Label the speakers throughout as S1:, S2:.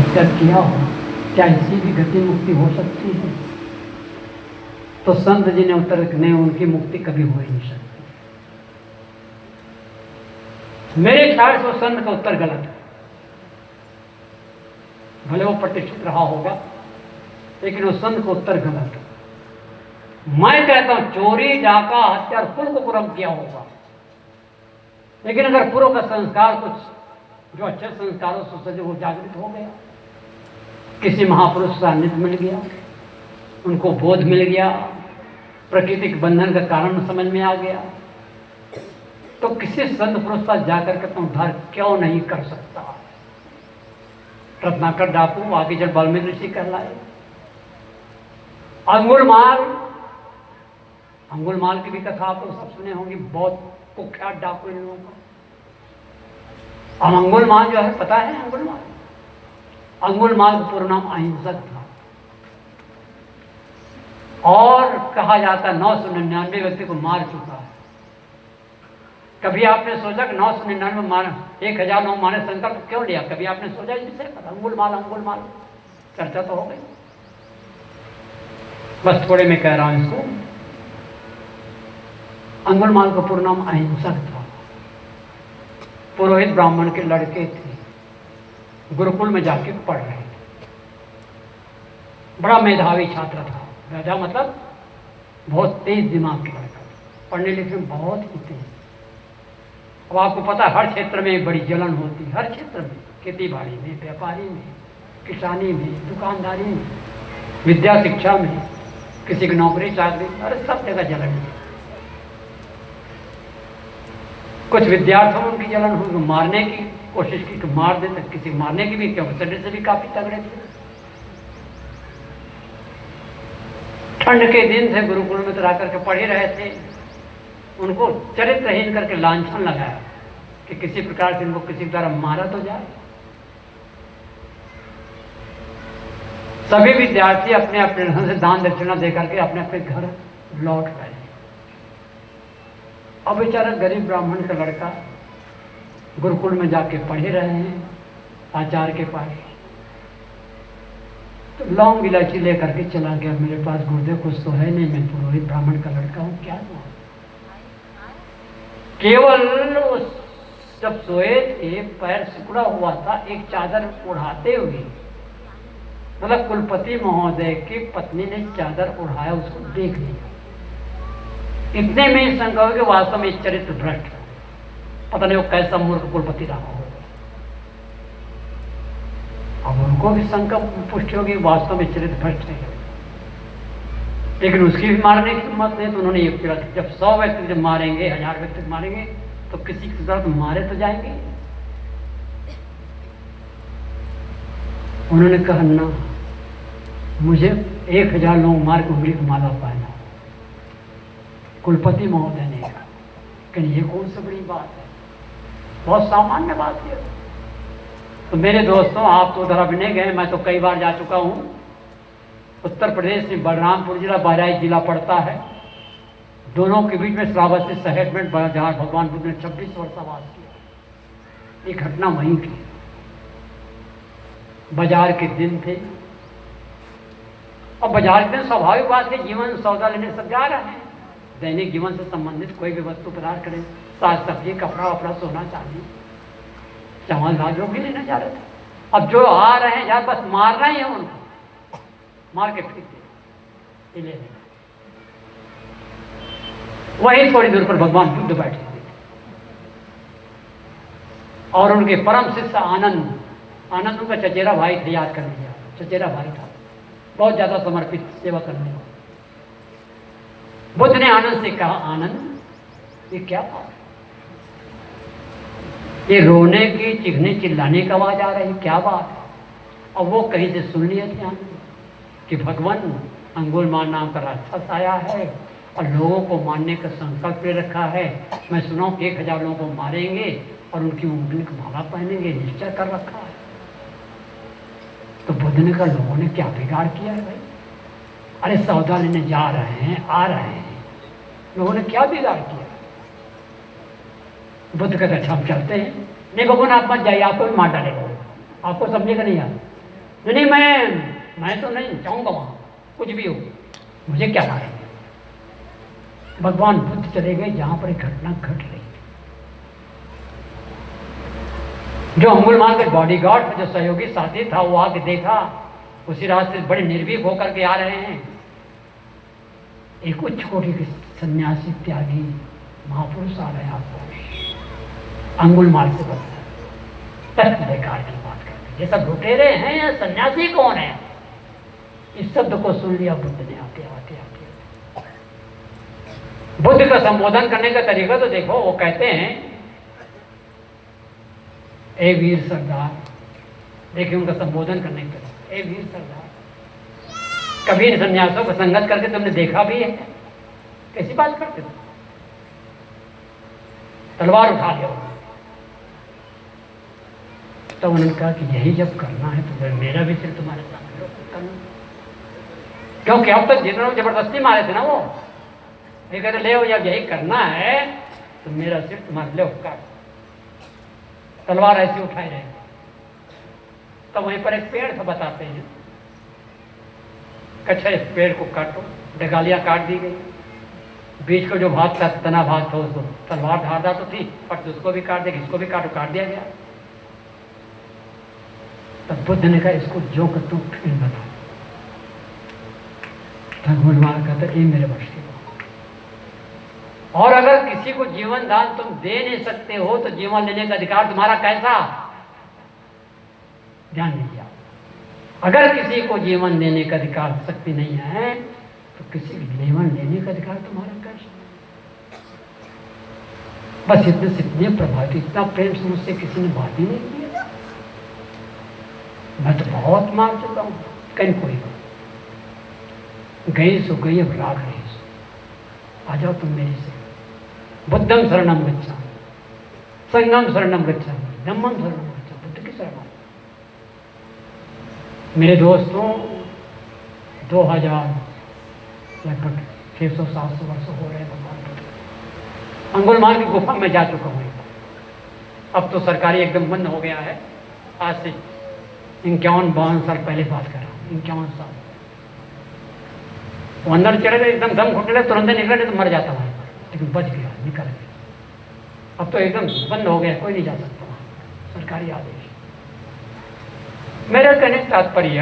S1: विचार किया हो क्या इसी की गति मुक्ति हो सकती है? तो संत जी ने उत्तर नहीं, उनकी मुक्ति कभी हो ही नहीं सकती। मेरे ख्याल से वो संत का उत्तर गलत है, भले वो प्रतिष्ठित रहा होगा, लेकिन वो संत का उत्तर गलत है। मैं कहता हूं चोरी डाका हत्या कुल को पूरा किया होगा, लेकिन अगर पूर्व का संस्कार कुछ जो अच्छे संस्कारों से सजे वो जागृत हो गया, किसी महापुरुष का सान्निध्य मिल गया, उनको बोध मिल गया, प्रकृति के बंधन का कारण समझ में आ गया, तो किसी संत पुरुष पास जाकर के तुम उद्धार क्यों नहीं कर सकता? रत्नाकर डाकू आगे जब वाल्मीकि ऋषि कहलाए, अंगुलमाल की भी कथा आप लोग सब सुने होंगे, बहुत कुख्यात डाकू इन लोगों का। अब अंगुलमाल जो है, पता है अंगुलमाल का पूरा नाम अहिंसक था, और कहा जाता 999 व्यक्ति को मार चुका है। कभी आपने सोचा कि 999 मारे, 1000 लोग मारे, संकल्प क्यों लिया? कभी आपने सोचा इस विषय पर? अंगुलमाल चर्चा तो हो गई, बस थोड़े में कह रहा हूं इसको। अंगुलमाल का पूरा नाम अहिंसक था, पुरोहित ब्राह्मण के लड़के थे, गुरुकुल में जाके पढ़ रहे थे, बड़ा मेधावी छात्र था। मेधा मतलब बहुत तेज दिमाग का लड़का, पढ़ने लिखने में बहुत ही तेज। अब आपको पता है हर क्षेत्र में बड़ी जलन होती है, हर क्षेत्र में, खेती बाड़ी में, व्यापारी में, किसानी में, दुकानदारी में, विद्या शिक्षा में, किसी की नौकरी चाकरी, अरे सब जगह जलन है। कुछ विद्यार्थियों में उनकी जलन हुई, मारने की कोशिश की, तो मार देते, किसी मारने की भी, क्योंकि शरीर से भी काफी तगड़े थे। ठंड के दिन से गुरुकुल में तो रह करके पढ़ ही रहे थे, उनको चरित्रहीन करके लांछन लगाया कि किसी प्रकार से इनको किसी द्वारा मारा तो जाए। सभी विद्यार्थी अपने अपने ढंग से दान दक्षिणा देकर के अपने अपने घर लौट गए। अब बेचारा गरीब ब्राह्मण का लड़का गुरुकुल में जाके पढ़ ही रहे हैं आचार्य के पास, तो लौंग इलायची लेकर के चला गया, मेरे पास गुरुदेव कुछ तो है नहीं, मैं पुरोहित ब्राह्मण का लड़का हूं, क्या हुआ? केवल जब सोए थे, पैर सिकुड़ा हुआ था, एक चादर उड़ाते हुए, मतलब कुलपति महोदय की पत्नी ने चादर उड़ाया, उसको देख लिया। इतने में ही शंका हो कि वास्तव में चरित्र भ्रष्ट है, पता नहीं वो कैसा मूर्ख कुलपति रहा हो। अब उनको भी शंका पुष्टि होगी, वास्तव में चरित्र भ्रष्ट है, लेकिन उसकी भी मारने की हिम्मत नहीं। तो उन्होंने ये किया, जब 100 व्यक्ति जब मारेंगे, 1000 व्यक्ति मारेंगे, तो किसी की तरफ मारे तो जाएंगे। उन्होंने कहा ना, मुझे 1000 लोग मार के उंगली को माला पहना। कुलपति महोदय ने कहा कि ये कौन सी बड़ी बात है, बहुत सामान्य बात है। तो मेरे दोस्तों, आप तो उधर अभी नहीं गए, मैं तो कई बार जा चुका हूं। उत्तर प्रदेश में बलरामपुर जिला, बहराइच जिला पड़ता है, दोनों के बीच में श्रावस्ती शहर में, जहां भगवान बुद्ध ने 26 वर्ष वास किया। एक घटना वहीं की, बाजार के दिन थे, और बाजार के दिन स्वाभाविक बात है, जीवन सौदा लेने सब जा रहे हैं, दैनिक जीवन से संबंधित कोई भी वस्तु पदार्थ करें, साग सब्जी, कपड़ा वपड़ा, सोना चांदी, चावल दाल जो भी लेने जा रहे थे। अब जो आ रहे हैं यार, बस मारना ही है उनको, मार के फेंक दे, ले लेना। वही थोड़ी दूर पर भगवान बुद्ध बैठे थे, और उनके परम शिष्य आनंद उनका चचेरा भाई थे, याद कर लिया, चचेरा भाई था, बहुत ज्यादा समर्पित सेवा करने वाला। बुद्ध ने आनंद से कहा, आनंद ये क्या बात है, ये रोने की, चीखने चिल्लाने की आवाज आ रही, क्या बात है? और वो कहीं से सुन लिए थे आनंद कि भगवान अंगुलमाल नाम का राक्षस आया है और लोगों को मारने का संकल्प ले रखा है। मैं सुना 1000 लोगों को मारेंगे और उनकी उंगली को माला पहनेंगे, निश्चय कर रखा है। तो बुद्ध ने कहा, लोगों ने क्या बिगाड़ किया है भाई? अरे सौदा लेने जा रहे हैं, आ रहे हैं, लोगों ने क्या बिगाड़ किया? बुद्ध कहते, अच्छा हम चलते हैं। नहीं भगवान आप मत जाइए, आपको भी मार डालेगा, आपको समझेगा नहीं यार, नहीं, मैं तो नहीं जाऊंगा वहां, कुछ भी हो, मुझे क्या मारेंगे। भगवान बुद्ध चले गए जहां पर एक घटना घट रही थी। जो अंगुलमाल के बॉडीगार्ड, जो सहयोगी साथी था, वो आके देखा, उसी रास्ते बड़े निर्भीक होकर के आ रहे हैं। एक उच्च कोटि के सन्यासी त्यागी महापुरुष आ रहे हैं आपको अंगुलमाल से बस बेकार की बात करते, ये सब लुटेरे हैं या सन्यासी कौन है। इस शब्द को सुन लिया बुद्ध ने आते आते आते। बुद्ध का संबोधन करने का तरीका तो देखो, वो कहते हैं, ए वीर सरदार, देखिए उनका संबोधन करने का तरीका, ए वीर सरदार, कभी इन सन्यासों को संगत करके तुमने देखा भी है? कैसी बात करते थे? तलवार उठा लिया। तो उन्होंने कहा कि यही जब करना है तो मेरा भी सिर तुम्हारे सामने करना, क्योंकि अब तक जिन्होंने जबरदस्ती मारे थे ना, वो ये कहते ले जब यही करना है तो मेरा सिर तुम्हारे ले काट। तलवार ऐसी उठाई रहे। तो वहीं पर एक पेड़ था, बताते हैं, कच्छा इस पेड़ को काटो, डगालियां काट दी गई, बीच को जो भाग था, तना भाग था, उसको तलवार धारदार तो थी, पर उसको भी काट दिया, इसको भी काटो, काट दिया गया। तब बुद्ध ने कहा इसको जो कर तुम फिर बता। भगवान कहता ये मेरे वश की बात। और अगर किसी को जीवन दान तुम दे नहीं सकते हो तो जीवन लेने का अधिकार तुम्हारा कैसा? ध्यान दीजिए, अगर किसी को जीवन देने का अधिकार शक्ति नहीं है तो किसी जीवन लेने का अधिकार तुम्हारा कैसा? बस इतने प्रभावित, इतना प्रेम से मुझसे किसी ने बात ही नहीं की। मैं तो बहुत मार चुका हूं, कहीं कोई गई सो गई, अब राग रही सो। आ जाओ तुम मेरी से। बुद्धम शरणम गच्छामि, संगम शरणम गच्छामि, धम्मम शरणम गच्छामि। बुद्ध की शरण। मेरे दोस्तों, 2000 लगभग 600-700 वर्ष हो रहे हैं भगवान बुद्ध। अंगुलमाल की गुफा में जा चुका हूँ। अब तो सरकारी एकदम बंद हो गया है। आज से 51-52 साल पहले बात कर रहा हूँ, 51 साल। वो अंदर चले गए, एकदम दम घुटने लगे, तुरंत निकले, नहीं तो मर जाता वहां, लेकिन बच गया, निकल गया। अब तो एकदम बंद हो गया, कोई नहीं जा सकता वहां, सरकारी आदेश। मेरा कहने का तात्पर्य,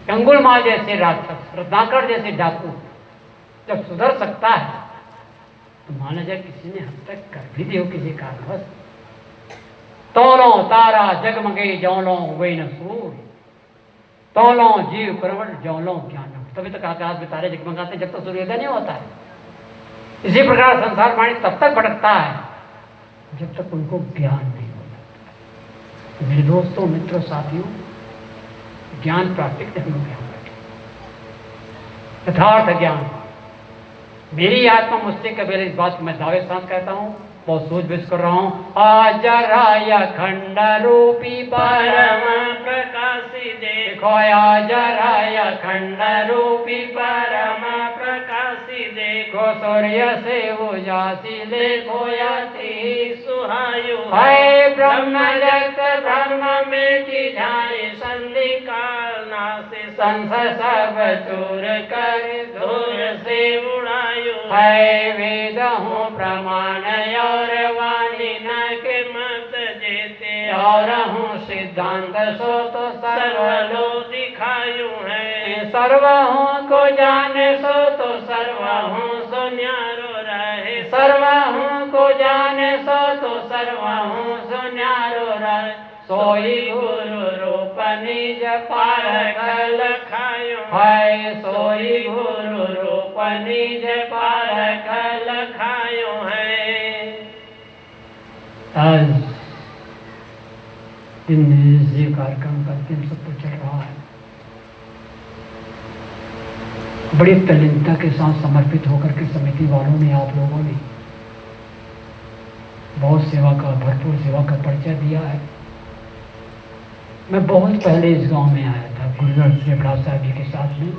S1: अंगुलमाल जैसे राक्षस, रत्नाकर जैसे डाकू जब सुधर सकता है तो माना जाए किसी ने हद तक कर भी दियो किसी कारणवश। तोलो तारा जगमगे जौलों वही न सूर, तोलो जीव प्रवट जौलों ज्ञान। तभी तक आकाश में तारे जगमगाते जब तक सूर्योदय नहीं होता है। इसी प्रकार संसार प्राणी तब तक भटकता है जब तक उनको ज्ञान नहीं होता। मेरे दोस्तों, मित्रों, साथियों, ज्ञान प्राप्ति के हम लोग यहाँ बैठे, यथार्थ ज्ञान। मेरी आत्मा मुझसे कभी इस बात को मैं दावे के साथ कहता हूँ, बहुत सोच-विच कर रहा हूँ। आजराय खंड रूपी परम प्रकाशी देखो, आजराय खंड रूपी परम प्रकाशी देखो, सूर्य से उजासी देखो याति सुहायु है। ब्रह्म जगत ब्रह्म में की जाए संधि काल नासे, संस सब चूर कर दूर से उड़ायु है। वेद हूँ प्रमाण और वाणी न के मत जेते, और हूँ सिद्धांत सो तो सर्वलो दिखायु है। सर्व हूँ को जाने सो तो सर्व हूँ सो न्यारो रहे, सर्व हूँ को जाने सो तो सर्व हूँ सो न्यारो रहे। सोई गुरु रूप निज पारख लखायो है, सोई गुरु रूप निज पारख लखायो है। आज दिन कार्यक्रम का दिन सब कुछ चल रहा है। बड़ी तल्लीनता के साथ समर्पित होकर के समिति वालों ने, आप लोगों ने बहुत सेवा का, भरपूर सेवा का परिचय दिया है। मैं बहुत पहले इस गांव में आया था, गुरुवर श्री बड़ा साहब जी के साथ में।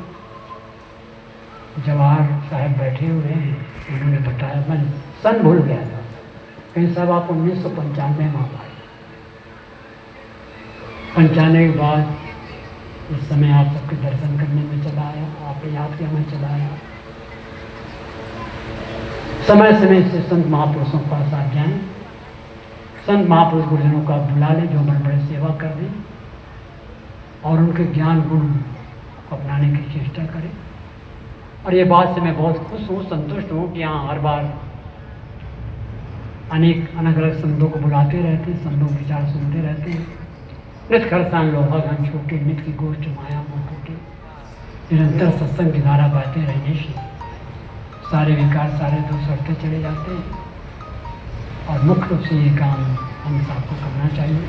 S1: जवाहर साहब बैठे हुए हैं, उन्होंने बताया, मैं सन भूल गया था, कहीं साहब आप 1995 में वहाँ आए। 95 के बाद इस समय आप सबके दर्शन करने में चला आया, आपको याद किया मैं चला आया। समय समय से संत महापुरुषों के पास आप जाएं, संत महापुरुष गुरुजनों को आप बुला लें जो बड़े बड़े सेवा कर दें और उनके ज्ञान गुण को अपनाने की चेष्टा करें। और ये बात से मैं बहुत खुश हूँ, संतुष्ट हूँ कि यहाँ हर बार अनेक अलग अलग संतों को बुलाते रहते हैं, संतों के विचार सुनते रहते हैं। नित खरसान लोहागन छोटे, नित की गोष्ठ माया मोह टूटे, निरंतर सत्संग की धारा बहते रहने से सारे विकार सारे दोष हटते चले जाते हैं। और मुख्य रूप से ये काम हम सबको करना चाहिए।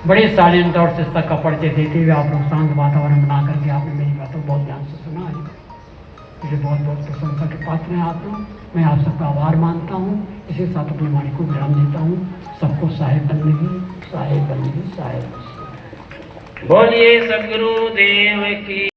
S1: बड़े शालीनता और शिस्ता का परिचय देते हुए आप लोग शांत वातावरण बना करके आपने मेरी बातों को बहुत ध्यान से सुना है। मुझे बहुत बहुत प्रशंसा के पात्र हैं आप लोग। मैं आप सबका आभार मानता हूँ। इसी साथ अपनी वाणी को विराम देता हूँ। सबको साहेब बंदगी, साहेब बंदगी, साहेब।
S2: बोलिए सदगुरु देव की।